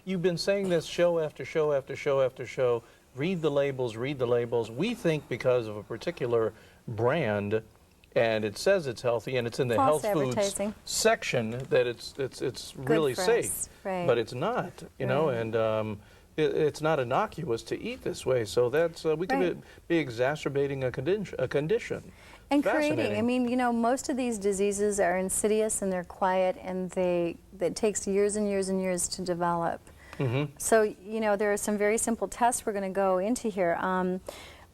You've been saying this show after show after show after show. Read the labels, read the labels. We think because of a particular brand, and it says it's healthy, and it's in the False health foods advertising. section, that it's really for safe. us, right. But it's not, you know, Right. and it's not innocuous to eat this way. So that's we could Right. be exacerbating a condition. And creating, Fascinating. I mean, you know, most of these diseases are insidious and they're quiet, and it takes years and years and years to develop. So, you know, there are some very simple tests we're going to go into here.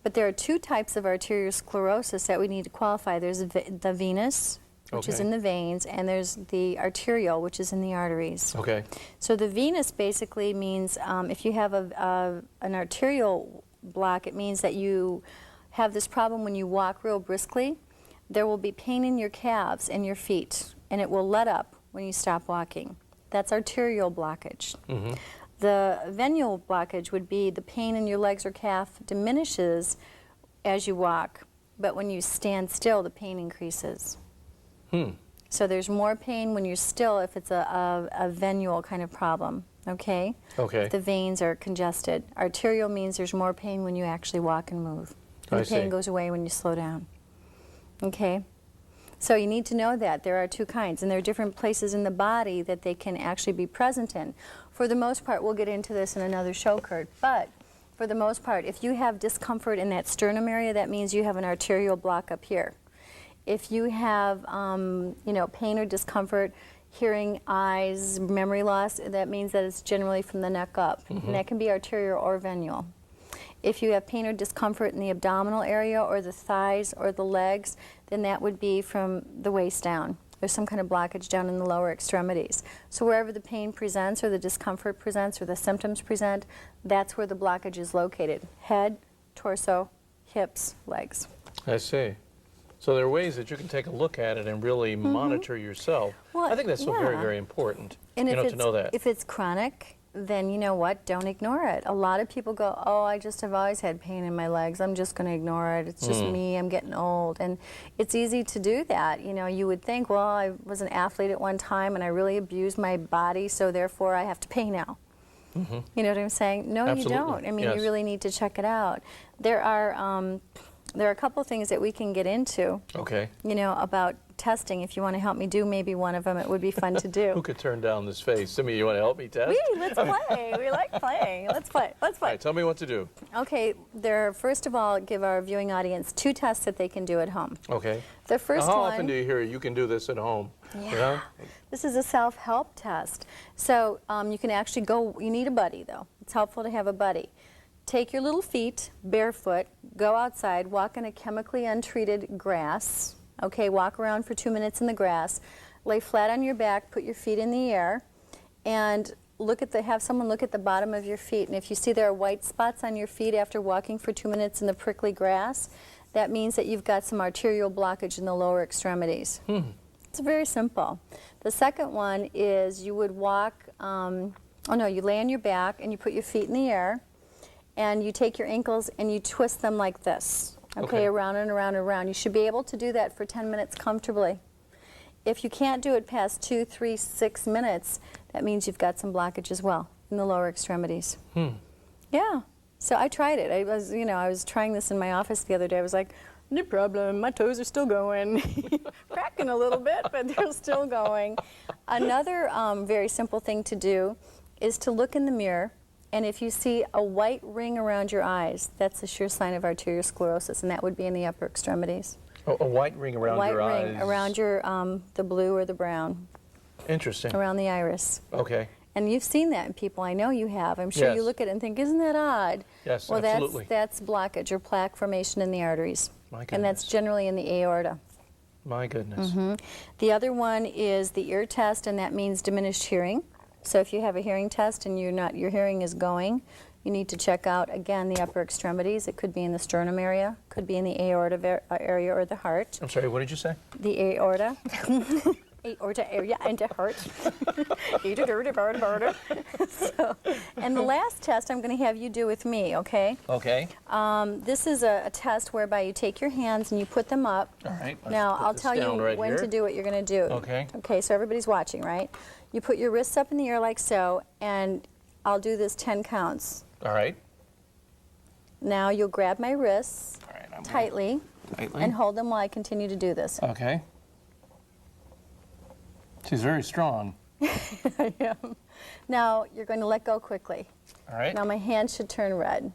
But there are two types of arteriosclerosis that we need to qualify. There's the venous, which is Okay. in the veins, and there's the arterial, which is in the arteries. Okay. So the venous basically means if you have an arterial block, it means that you have this problem when you walk real briskly. There will be pain in your calves and your feet, and it will let up when you stop walking. That's arterial blockage. The venual blockage would be the pain in your legs or calf diminishes as you walk, but when you stand still, the pain increases. So there's more pain when you're still if it's a venual kind of problem, okay? Okay. If the veins are congested. Arterial means there's more pain when you actually walk and move. And I the pain see. goes away when you slow down. Okay? So you need to know that there are two kinds, and there are different places in the body that they can actually be present in. For the most part, we'll get into this in another show, Kurt, but for the most part, if you have discomfort in that sternum area, that means you have an arterial block up here. If you have, you know, pain or discomfort, hearing, eyes, memory loss, that means that it's generally from the neck up, and that can be arterial or venual. If you have pain or discomfort in the abdominal area or the thighs or the legs, then that would be from the waist down. There's some kind of blockage down in the lower extremities. So wherever the pain presents or the discomfort presents or the symptoms present, that's where the blockage is located. Head, torso, hips, legs. I see. So there are ways that you can take a look at it and really monitor yourself. Well, I think that's so very, yeah. very important, And you if know, it's, to know that. if it's chronic, then you know what, don't ignore it. A lot of people go, oh, I just have always had pain in my legs, I'm just going to ignore it, it's just me, I'm getting old. And it's easy to do that. You know, you would think, well, I was an athlete at one time and I really abused my body, so therefore I have to pay now. You know what I'm saying? No, Absolutely. you don't. I mean, Yes. you really need to check it out. There are a couple things that we can get into, Okay. you know, about testing. If you want to help me do maybe one of them, it would be fun to do. Who could turn down this face? Some of you want to help me test? Let's play. We like playing. Let's play. Let's All play. right, tell me what to do. Okay, first of all, give our viewing audience two tests that they can do at home. Okay. The first How one, often do you hear you can do this at home? You know? this is a self-help test. So you can actually go, you need a buddy though. It's helpful to have a buddy. Take your little feet, barefoot, go outside, walk in a chemically untreated grass. Okay, walk around for 2 minutes in the grass. Lay flat on your back, put your feet in the air, and have someone look at the bottom of your feet. And if you see there are white spots on your feet after walking for 2 minutes in the prickly grass, that means that you've got some arterial blockage in the lower extremities. It's very simple. The second one is you would walk, you lay on your back and you put your feet in the air, and you take your ankles and you twist them like this, okay, around and around and around. You should be able to do that for 10 minutes comfortably. If you can't do it past 2, 3, 6 minutes, that means you've got some blockage as well in the lower extremities. Yeah. So I tried it. I was trying this in my office the other day. I was like, no problem, my toes are still going. Cracking a little bit, but they're still going. Another very simple thing to do is to look in the mirror, and if you see a white ring around your eyes, that's a sure sign of arteriosclerosis, and that would be in the upper extremities. A white ring around your eyes? White ring around your, the blue or the brown. Interesting. Around the iris. Okay. And you've seen that in people, I know you have. I'm sure you look at it and think, isn't that odd? Yes, well, absolutely. That's blockage or plaque formation in the arteries. My goodness. And that's generally in the aorta. My goodness. The other one is the ear test, and that means diminished hearing. So if you have a hearing test and your hearing is going, you need to check out, again, the upper extremities. It could be in the sternum area, could be in the aorta area or the heart. I'm sorry, what did you say? The aorta. Aorta area and the heart. So, and the last test I'm going to have you do with me, okay? Okay. This is a test whereby you take your hands and you put them up. All right. Now, I'll tell you right when here. to do what you're going to do. Okay. Okay, so everybody's watching, right? You put your wrists up in the air like so, and I'll do this 10 counts. All right. Now you'll grab my wrists All right. I'm tightly Tightly. and hold them while I continue to do this. Okay. She's very strong. I am. Now you're going to let go quickly. All right. Now my hands should turn red.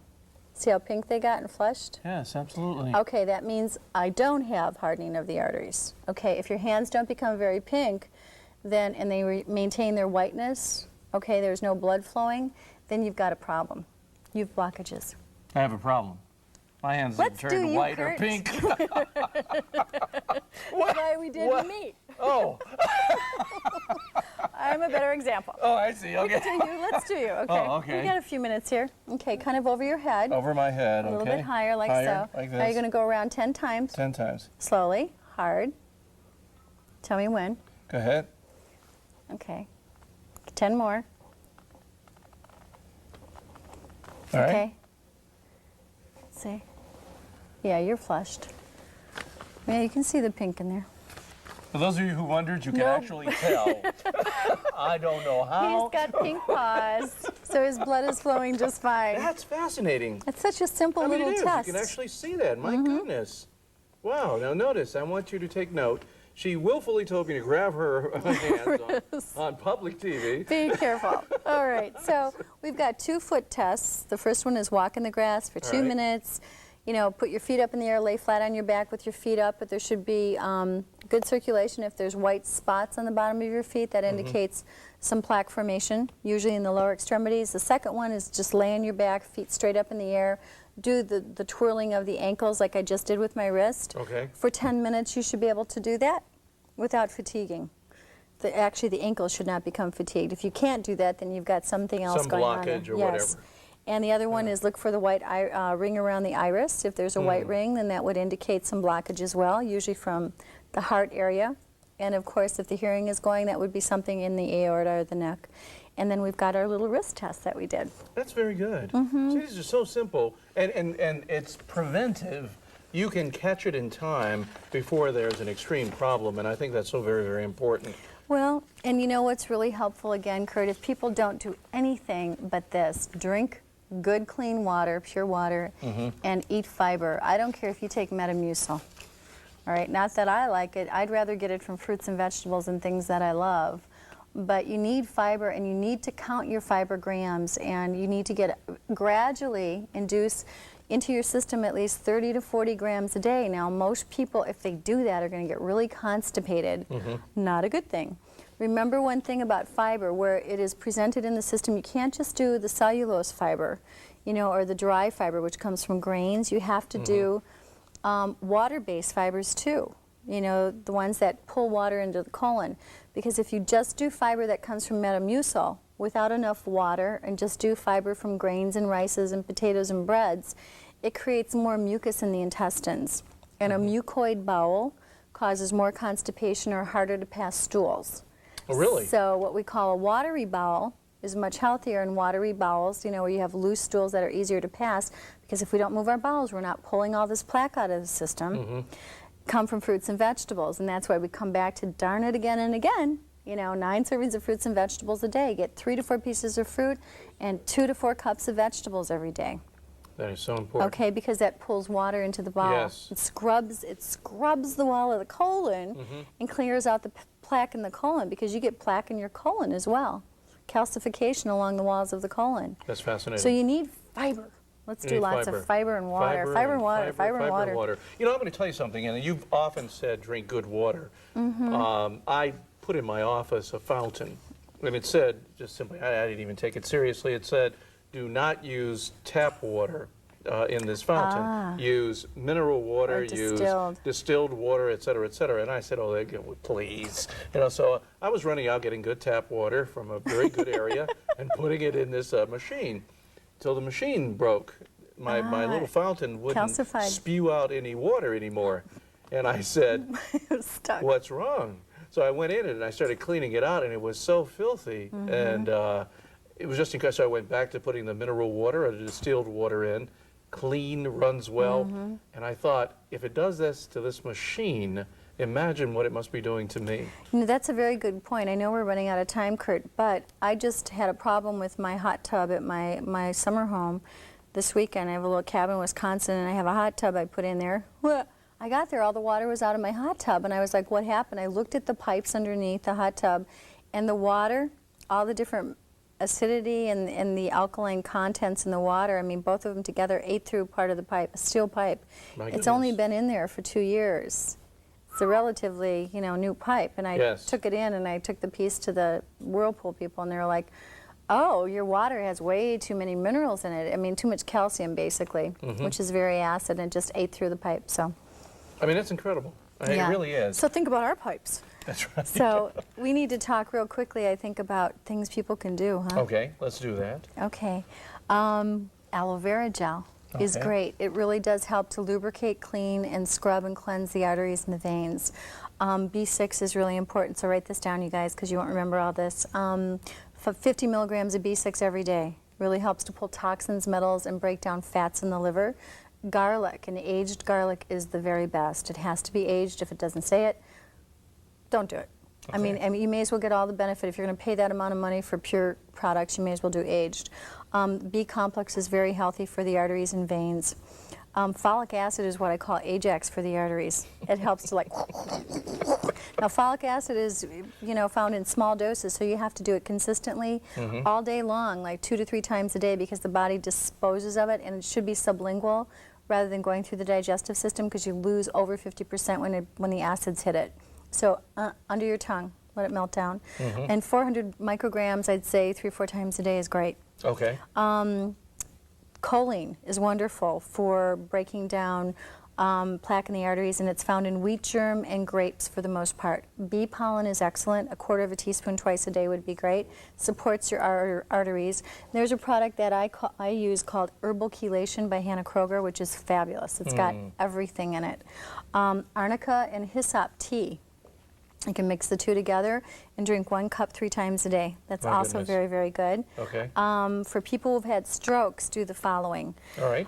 See how pink they got and flushed? Yes, absolutely. Okay, that means I don't have hardening of the arteries. Okay, if your hands don't become very pink, then and they maintain their whiteness, okay, there's no blood flowing, then you've got a problem. You've blockages. I have a problem. My hands Let's have do turned you, white or Kurt. pink. That's why we didn't meet. Oh. I'm a better example. Oh, I see. Okay. Let's do you. Okay. Oh, okay. We got a few minutes here. Okay, kind of over your head. Over my head. A little okay. bit higher, like Higher, so. like Now you're this. going to go around 10 times. 10 times. Slowly, hard. Tell me when. Go ahead. Okay. 10 more. All right. Okay. See? Yeah, you're flushed. Yeah, you can see the pink in there. For those of you who wondered, you can Nope. actually tell. I don't know how. He's got pink paws, so his blood is flowing just fine. That's fascinating. It's such a simple I mean, little it is. test. You can actually see that. My goodness. Wow. Now notice, I want you to take note. She willfully told me to grab her hands on public TV. Be careful. All right, so we've got 2 foot tests. The first one is walk in the grass for 2 right. minutes. You know, put your feet up in the air, lay flat on your back with your feet up, but there should be good circulation. If there's white spots on the bottom of your feet, that indicates some plaque formation, usually in the lower extremities. The second one is just lay on your back, feet straight up in the air. Do the twirling of the ankles like I just did with my wrist. Okay. For 10 minutes, you should be able to do that without fatiguing. Actually, the ankles should not become fatigued. If you can't do that, then you've got something else Some going on. blockage or Yes. whatever. And the other one is look for the white ring around the iris. If there's a white ring, then that would indicate some blockage as well, usually from the heart area. And of course, if the hearing is going, that would be something in the aorta or the neck. And then we've got our little wrist test that we did. That's very good. See, these are so simple, and it's preventive. You can catch it in time before there's an extreme problem, and I think that's so very, very important. Well, and you know what's really helpful again, Kurt, if people don't do anything but this, drink good clean water, pure water, and eat fiber. I don't care if you take Metamucil. All right, not that I like it. I'd rather get it from fruits and vegetables and things that I love. But you need fiber, and you need to count your fiber grams, and you need to get gradually induce into your system at least 30 to 40 grams a day. Now, most people, if they do that, are going to get really constipated. Not a good thing. Remember one thing about fiber, where it is presented in the system, you can't just do the cellulose fiber, you know, or the dry fiber, which comes from grains. You have to do water-based fibers too, you know, the ones that pull water into the colon. Because if you just do fiber that comes from Metamucil without enough water and just do fiber from grains and rices and potatoes and breads, it creates more mucus in the intestines. And a mucoid bowel causes more constipation or harder to pass stools. Oh, really? So what we call a watery bowel is much healthier, and watery bowels, you know, where you have loose stools that are easier to pass, because if we don't move our bowels, we're not pulling all this plaque out of the system, come from fruits and vegetables. And that's why we come back to darn it again and again. You know, 9 servings of fruits and vegetables a day. Get 3 to 4 pieces of fruit and 2 to 4 cups of vegetables every day. That is so important. Okay, because that pulls water into the bowel. Yes. It scrubs the wall of the colon and clears out the plaque in the colon, because you get plaque in your colon as well. Calcification along the walls of the colon. That's fascinating. So you need fiber. Let's You do need lots fiber. of fiber and water. Fiber and water. Fiber and water. You know, I'm going to tell you something, and you've often said drink good water. I put in my office a fountain, and it said, just simply, I didn't even take it seriously, it said, do not use tap water in this fountain. Use mineral water, use distilled water, et cetera, et cetera. And I said, oh, please. You know, so I was running out getting good tap water from a very good area and putting it in this machine till the machine broke. My little fountain wouldn't Calcified. spew out any water anymore. And I said, Stuck. what's wrong? So I went in and I started cleaning it out, and it was so filthy. And it was just in case I went back to putting the mineral water or the distilled water in. Clean, runs well. And I thought, if it does this to this machine, imagine what it must be doing to me. You know, that's a very good point. I know we're running out of time, Kurt, but I just had a problem with my hot tub at my summer home this weekend. I have a little cabin in Wisconsin, and I have a hot tub I put in there. Well, I got there, all the water was out of my hot tub, and I was like, what happened? I looked at the pipes underneath the hot tub, and the water, all the different acidity and the alkaline contents in the water, I mean, both of them together ate through part of the pipe, a steel pipe. My It's only goodness. been in there for 2 years. It's a relatively, you know, new pipe, and I Yes. took it in and I took the piece to the Whirlpool people, and they were like, oh, your water has way too many minerals in it. I mean, too much calcium, basically, which is very acid, and it just ate through the pipe. So, I mean, it's incredible. It really is. So think about our pipes. That's right. So we need to talk real quickly, I think, about things people can do, huh? Okay, let's do that. Okay. Aloe vera gel is Okay. great. It really does help to lubricate, clean, and scrub and cleanse the arteries and the veins. B6 is really important, so write this down, you guys, because you won't remember all this. 50 milligrams of B6 every day really helps to pull toxins, metals, and break down fats in the liver. Garlic, and aged garlic is the very best. It has to be aged. If it doesn't say it, don't do it. I mean, you may as well get all the benefit. If you're going to pay that amount of money for pure products, you may as well do aged. B complex is very healthy for the arteries and veins. Folic acid is what I call Ajax for the arteries. It helps to like. Now, folic acid is, you know, found in small doses, so you have to do it consistently all day long, like 2 to 3 times a day, because the body disposes of it, and it should be sublingual rather than going through the digestive system, because you lose over 50% when the acids hit it. So under your tongue, let it melt down. And 400 micrograms, I'd say 3 or 4 times a day is great. Okay. Choline is wonderful for breaking down plaque in the arteries, and it's found in wheat germ and grapes for the most part. Bee pollen is excellent. 1/4 teaspoon twice a day would be great. Supports your arteries. There's a product that I use called Herbal Chelation by Hannah Kroger, which is fabulous. It's got everything in it. Arnica and hyssop tea. You can mix the two together and drink 1 cup 3 times a day. That's My also goodness. very, very good. Okay. For people who've had strokes, do the following. All right.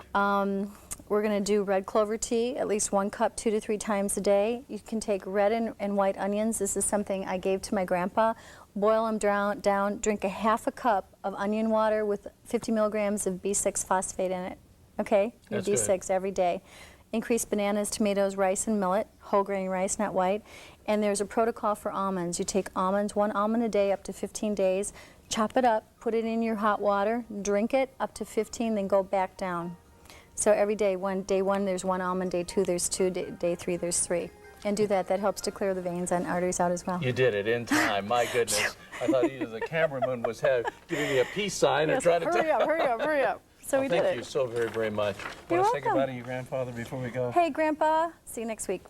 We're going to do red clover tea, at least 1 cup 2 to 3 times a day. You can take red and white onions. This is something I gave to my grandpa. Boil them down, drink a 1/2 cup of onion water with 50 milligrams of B6 phosphate in it. Okay? Your That's good. B6 every day. Increase bananas, tomatoes, rice, and millet, whole grain rice, not white. And there's a protocol for almonds. You take almonds, 1 almond a day up to 15 days, chop it up, put it in your hot water, drink it up to 15, then go back down. So every day, day 1 there's 1 almond, day 2 there's 2, day 3 there's 3. And do that. That helps to clear the veins and arteries out as well. You did it in time. My goodness. I thought either the cameraman was giving me a peace sign or Yes, trying to hurry up, hurry up, hurry up. So we did Thank you it. so very, very much. You're Want to say welcome. goodbye to your grandfather before we go? Hey, Grandpa. See you next week.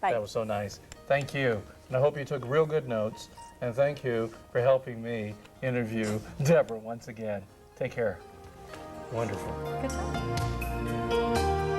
Bye. That was so nice. Thank you. And I hope you took real good notes. And thank you for helping me interview Deborah once again. Take care. Wonderful. Good job.